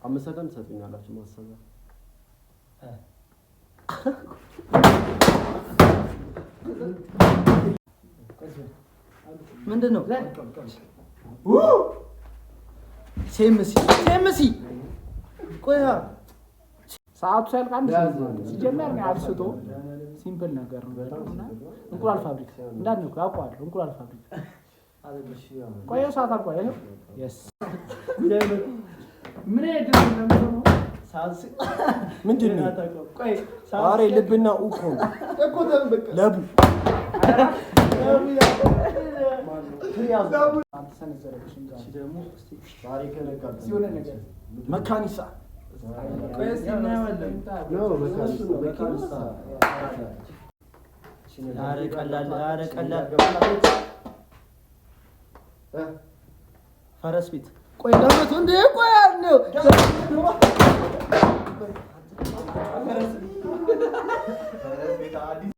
5 ሰከንድ ሰጥኛላችሁ ማሰቢያ ምንድነው ሴምሲ ቆያ ሰዓቱ ሳይልቅ አንድ ሲጀመር ነው አልስቶ ሲምፕል ነገር ነው እና እንቁላል ፋብሪካ እንዳንነው ያውቀዋል እንቁላል ፋብሪካ ቆየ ሰዓት አልቋል አይደል yes ምን አይደለም ነው ሳንስ ምንድነው ቆይ ዛሬ ልብና ኡኮ እኮ ተንበቀ ለቡ አንተ ሰነዘረሽ እንጂ ደግሞ ዛሬ ከነቃት ሲሆነ ነገር መካኒሳ ቆይስ እናያለን ነው መካኒሳ አረ ቀላል ፈረስ ቤት ቆይ ለምን እንደ ቆይ ነው ፈረስ ቤት